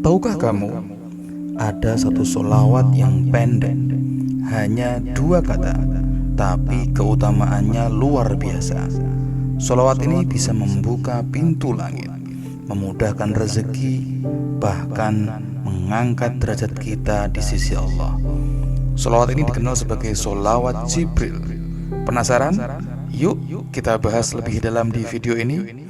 Tahukah kamu, ada satu sholawat yang pendek, hanya 2 kata, tapi keutamaannya luar biasa. Sholawat ini bisa membuka pintu langit, memudahkan rezeki, bahkan mengangkat derajat kita di sisi Allah. Sholawat ini dikenal sebagai sholawat Jibril. Penasaran? Yuk kita bahas lebih dalam di video ini.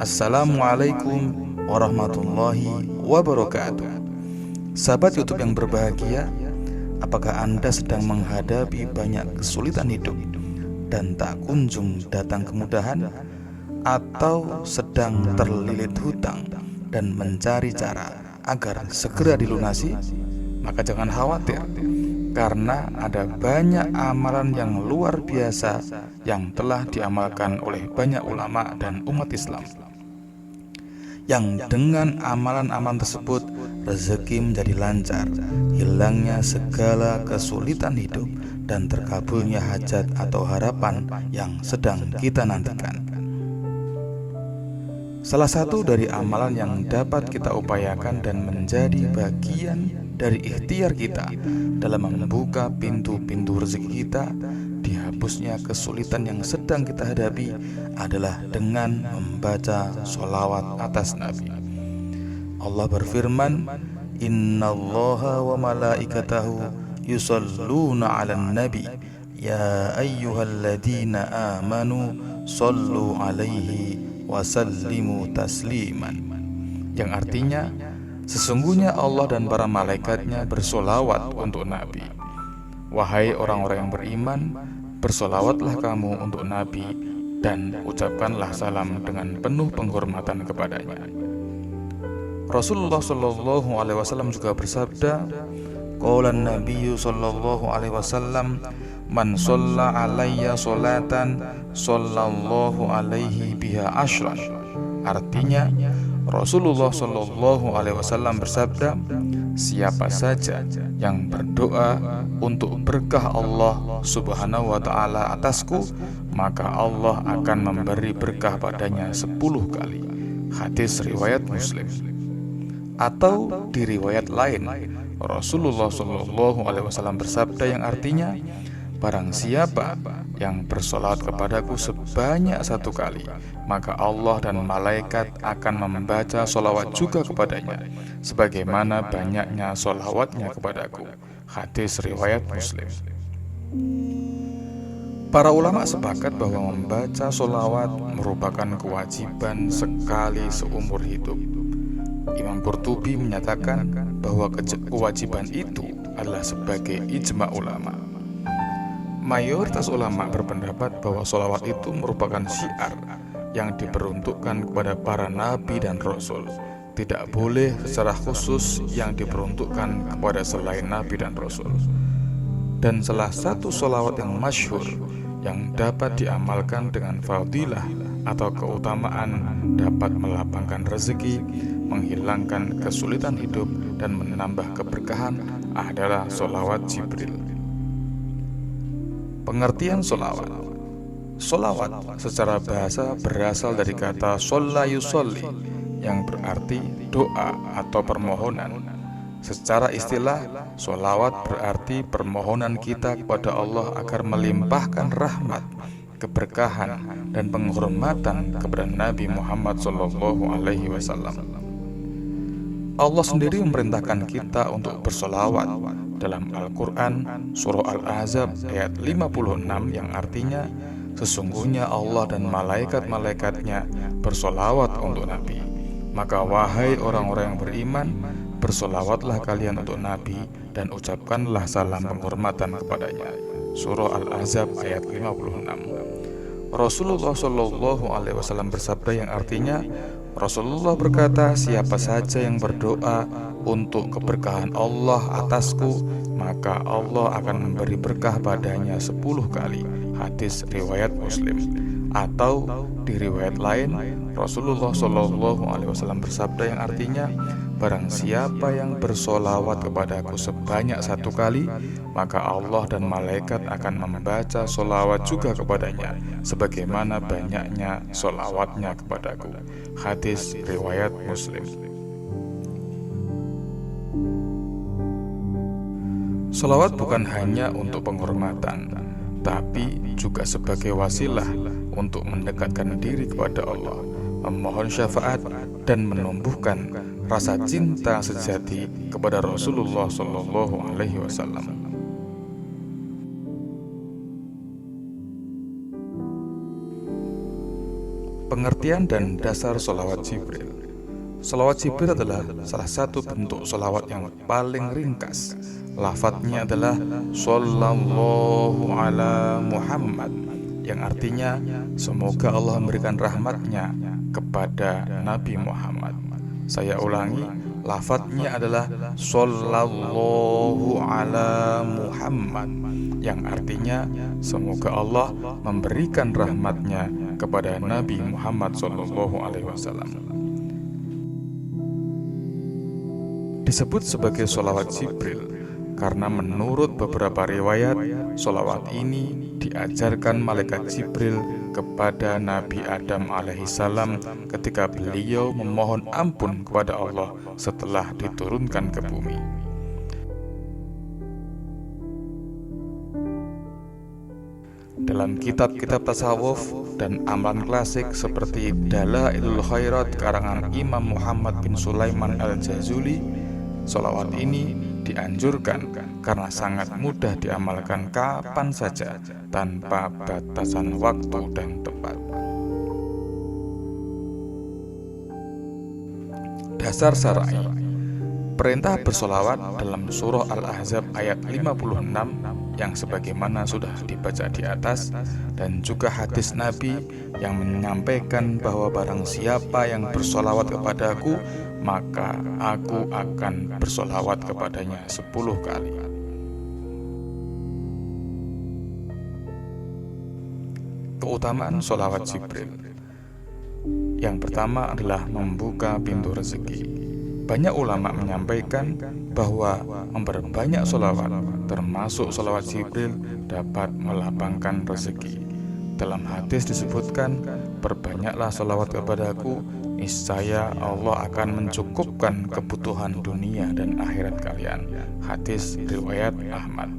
Assalamualaikum warahmatullahi wabarakatuh. Sahabat YouTube yang berbahagia, apakah Anda sedang menghadapi banyak kesulitan hidup dan tak kunjung datang kemudahan, atau sedang terlilit hutang dan mencari cara agar segera dilunasi? Maka jangan khawatir, karena ada banyak amalan yang luar biasa yang telah diamalkan oleh banyak ulama dan umat Islam, yang dengan amalan-amalan tersebut rezeki menjadi lancar, hilangnya segala kesulitan hidup, dan terkabulnya hajat atau harapan yang sedang kita nantikan. Salah satu dari amalan yang dapat kita upayakan dan menjadi bagian dari ikhtiar kita dalam membuka pintu-pintu rezeki kita, dihapusnya kesulitan yang sedang kita hadapi, adalah dengan membaca sholawat atas Nabi. Allah berfirman, Innallaha wa malaikatahu yusalluna 'alan nabi ya ayyuhalladzina amanu sallu 'alaihi wa sallimu tasliman. Yang artinya, sesungguhnya Allah dan para malaikatnya bersolawat untuk Nabi. Wahai orang-orang yang beriman, bersolawatlah kamu untuk Nabi dan ucapkanlah salam dengan penuh penghormatan kepadanya. Rasulullah Shallallahu Alaihi Wasallam juga bersabda, Qaulan Nabiyyu Shallallahu Alaihi Wasallam, Man sholla alayya sholatan Sallallahu alaihi biha ashran. Artinya, Rasulullah Shallallahu Alaihi Wasallam bersabda, siapa saja yang berdoa untuk berkah Allah Subhanahu wa Ta'ala atasku, maka Allah akan memberi berkah padanya 10 kali. Hadis riwayat Muslim. Atau di riwayat lain, Rasulullah Shallallahu Alaihi Wasallam bersabda yang artinya, barang siapa yang bersolawat kepadaku sebanyak 1 kali, maka Allah dan malaikat akan membaca solawat juga kepadanya, sebagaimana banyaknya solawatnya kepadaku. Hadis riwayat Muslim. Para ulama sepakat bahwa membaca solawat merupakan kewajiban sekali seumur hidup. Imam Qurtubi menyatakan bahwa kewajiban itu adalah sebagai ijma ulama. Mayoritas ulama berpendapat bahwa sholawat itu merupakan syiar yang diperuntukkan kepada para nabi dan rasul, tidak boleh secara khusus yang diperuntukkan kepada selain nabi dan rasul. Dan salah satu sholawat yang masyhur yang dapat diamalkan dengan fadilah atau keutamaan dapat melapangkan rezeki, menghilangkan kesulitan hidup, dan menambah keberkahan adalah sholawat Jibril. Pengertian sholawat. Sholawat secara bahasa berasal dari kata sholla yusolli, yang berarti doa atau permohonan. Secara istilah, sholawat berarti permohonan kita kepada Allah agar melimpahkan rahmat, keberkahan, dan penghormatan kepada Nabi Muhammad SAW. Allah sendiri memerintahkan kita untuk bersolawat dalam Al-Quran, Surah Al-Ahzab ayat 56, yang artinya, sesungguhnya Allah dan malaikat-malaikatnya bersolawat untuk Nabi. Maka wahai orang-orang yang beriman, bersolawatlah kalian untuk Nabi dan ucapkanlah salam penghormatan kepadanya. Surah Al-Ahzab ayat 56. Rasulullah Shallallahu Alaihi Wasallam bersabda yang artinya, Rasulullah berkata, siapa saja yang berdoa untuk keberkahan Allah atasku, maka Allah akan memberi berkah padanya 10 kali. Hadis riwayat Muslim. Atau di riwayat lain, Rasulullah Shallallahu Alaihi Wasallam bersabda yang artinya, barang siapa yang bersolawat kepadaku sebanyak 1 kali, maka Allah dan malaikat akan membaca solawat juga kepadanya, sebagaimana banyaknya solawatnya kepadaku. Hadis riwayat Muslim. Solawat bukan hanya untuk penghormatan, tapi juga sebagai wasilah untuk mendekatkan diri kepada Allah, memohon syafaat, dan menumbuhkan rasa cinta sejati kepada Rasulullah SAW. Pengertian dan dasar solawat Jibril. Solawat Jibril adalah salah satu bentuk solawat yang paling ringkas. Lafadznya adalah Sallallahu ala Muhammad, yang artinya semoga Allah memberikan rahmatnya kepada Nabi Muhammad. Saya ulangi, lafadznya adalah Sallallahu ala Muhammad, yang artinya semoga Allah memberikan rahmatnya kepada Nabi Muhammad SAW. Disebut sebagai solawat Jibril karena menurut beberapa riwayat, solawat ini diajarkan malaikat Jibril kepada Nabi Adam alaihissalam ketika beliau memohon ampun kepada Allah setelah diturunkan ke bumi. Dalam kitab-kitab tasawuf dan amalan klasik seperti Dalailul Khairat karangan Imam Muhammad bin Sulaiman al-Jazuli, solawat ini dianjurkan karena sangat mudah diamalkan kapan saja tanpa batasan waktu dan tempat. Dasar syar'i. Perintah bersolawat dalam surah Al-Ahzab ayat 56 yang sebagaimana sudah dibaca di atas, dan juga hadis Nabi yang menyampaikan bahwa barang siapa yang bersolawat kepadaku, maka aku akan bersolawat kepadanya 10 kali. Keutamaan solawat Jibril. Yang pertama adalah membuka pintu rezeki. Banyak ulama menyampaikan bahwa memperbanyak solawat, termasuk solawat Jibril, dapat melapangkan rezeki. Dalam hadis disebutkan, perbanyaklah solawat kepadaku, niscaya Allah akan mencukupkan kebutuhan dunia dan akhirat kalian. Hadis riwayat Ahmad.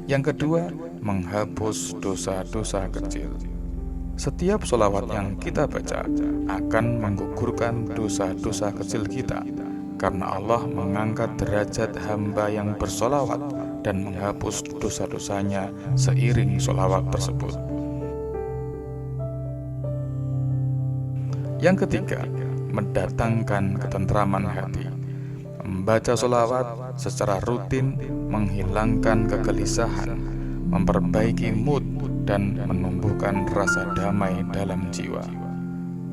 Yang kedua, menghapus dosa-dosa kecil. Setiap solawat yang kita baca akan menggugurkan dosa-dosa kecil kita, karena Allah mengangkat derajat hamba yang bersolawat dan menghapus dosa-dosanya seiring solawat tersebut. Yang ketiga, mendatangkan ketentraman hati. Membaca solawat secara rutin menghilangkan kegelisahan, memperbaiki mood, dan menumbuhkan rasa damai dalam jiwa.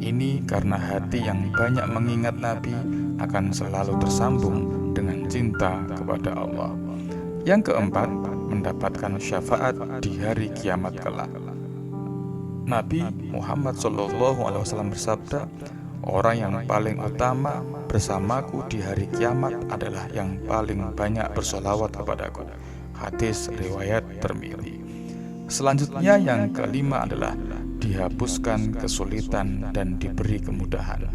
Ini karena hati yang banyak mengingat Nabi akan selalu tersambung dengan cinta kepada Allah. Yang keempat, mendapatkan syafaat di hari kiamat kelak. Nabi Muhammad SAW bersabda, orang yang paling utama bersamaku di hari kiamat adalah yang paling banyak bersolawat kepadaku. Hadis riwayat Tirmidzi. Selanjutnya yang kelima adalah dihapuskan kesulitan dan diberi kemudahan.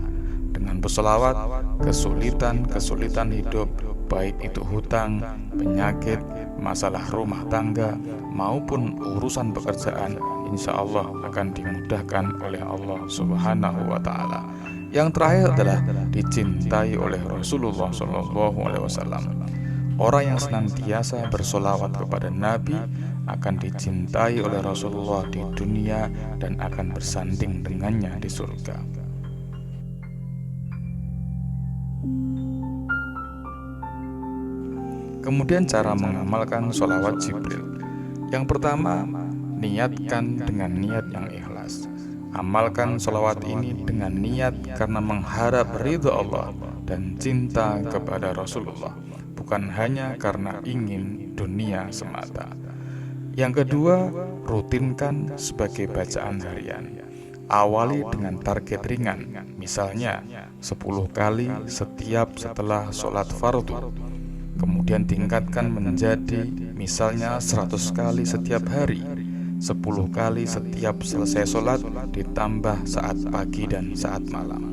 Dengan bersolawat, kesulitan hidup, baik itu hutang, penyakit, masalah rumah tangga, maupun urusan pekerjaan, insya Allah akan dimudahkan oleh Allah Subhanahu wa Ta'ala. Yang terakhir adalah dicintai oleh Rasulullah SAW. Orang yang senantiasa bersolawat kepada Nabi akan dicintai oleh Rasulullah di dunia dan akan bersanding dengannya di surga. Kemudian cara mengamalkan solawat Jibril. Yang pertama, niatkan dengan niat yang ikhlas. Amalkan solawat ini dengan niat karena mengharap ridha Allah dan cinta kepada Rasulullah, bukan hanya karena ingin dunia semata. Yang kedua, rutinkan sebagai bacaan harian. Awali dengan target ringan, misalnya 10 kali setiap setelah sholat fardu. Kemudian tingkatkan menjadi misalnya 100 kali setiap hari, 10 kali setiap selesai sholat, ditambah saat pagi dan saat malam.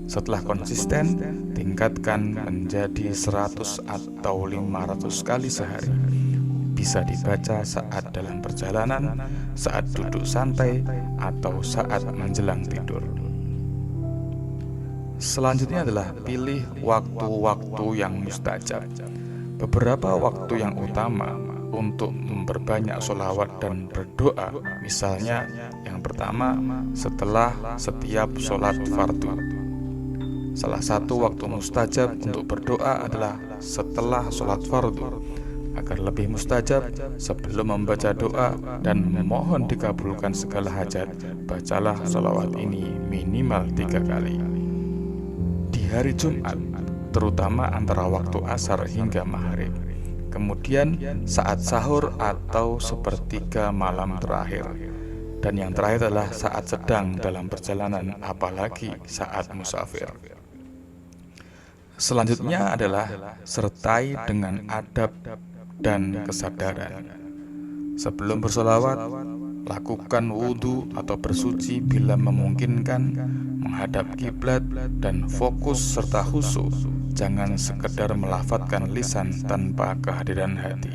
Setelah konsisten, tingkatkan menjadi 100 atau 500 kali sehari. Bisa dibaca saat dalam perjalanan, saat duduk santai, atau saat menjelang tidur. Selanjutnya adalah pilih waktu-waktu yang mustajab. Beberapa waktu yang utama untuk memperbanyak sholawat dan berdoa, misalnya yang pertama setelah setiap sholat fardu. Salah satu waktu mustajab untuk berdoa adalah setelah sholat fardu. Agar lebih mustajab, sebelum membaca doa dan memohon dikabulkan segala hajat, bacalah sholawat ini minimal 3 kali. Di hari Jumat, terutama antara waktu asar hingga maghrib. Kemudian saat sahur atau sepertiga malam terakhir. Dan yang terakhir adalah saat sedang dalam perjalanan, apalagi saat musafir. Selanjutnya adalah sertai dengan adab dan kesadaran. Sebelum bersolawat, lakukan wudhu atau bersuci bila memungkinkan, menghadap kiblat dan fokus serta khusyuk. Jangan sekedar melafadzkan lisan tanpa kehadiran hati.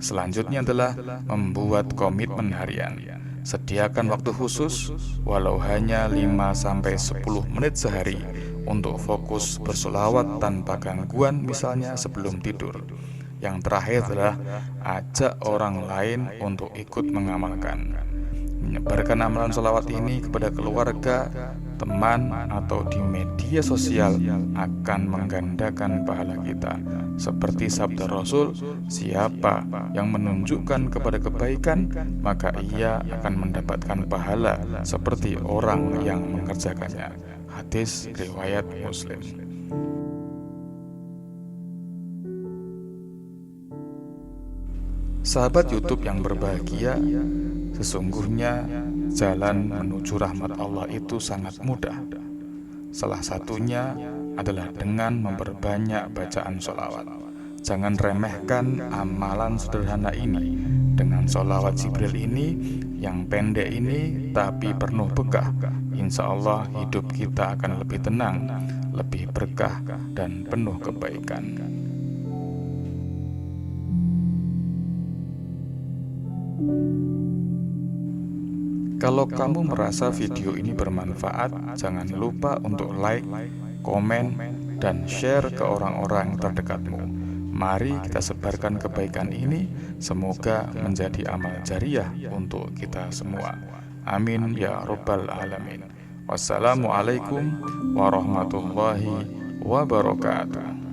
Selanjutnya adalah membuat komitmen harian. Sediakan waktu khusus, walau hanya 5-10 menit sehari, untuk fokus bersolawat tanpa gangguan, misalnya sebelum tidur. Yang terakhir adalah ajak orang lain untuk ikut mengamalkan. Menyebarkan amalan sholawat ini kepada keluarga, teman, atau di media sosial akan menggandakan pahala kita. Seperti sabda Rasul, siapa yang menunjukkan kepada kebaikan, maka ia akan mendapatkan pahala seperti orang yang mengerjakannya. Hadis riwayat Muslim. Sahabat YouTube yang berbahagia, sesungguhnya jalan menuju rahmat Allah itu sangat mudah. Salah satunya adalah dengan memperbanyak bacaan sholawat. Jangan remehkan amalan sederhana ini. Dengan sholawat Jibril ini, yang pendek ini tapi penuh berkah, insya Allah hidup kita akan lebih tenang, lebih berkah, dan penuh kebaikan. Kalau kamu merasa video ini bermanfaat, jangan lupa untuk like, komen, dan share ke orang-orang terdekatmu. Mari kita sebarkan kebaikan ini, semoga menjadi amal jariah untuk kita semua. Amin ya Rabbal Alamin. Wassalamualaikum warahmatullahi wabarakatuh.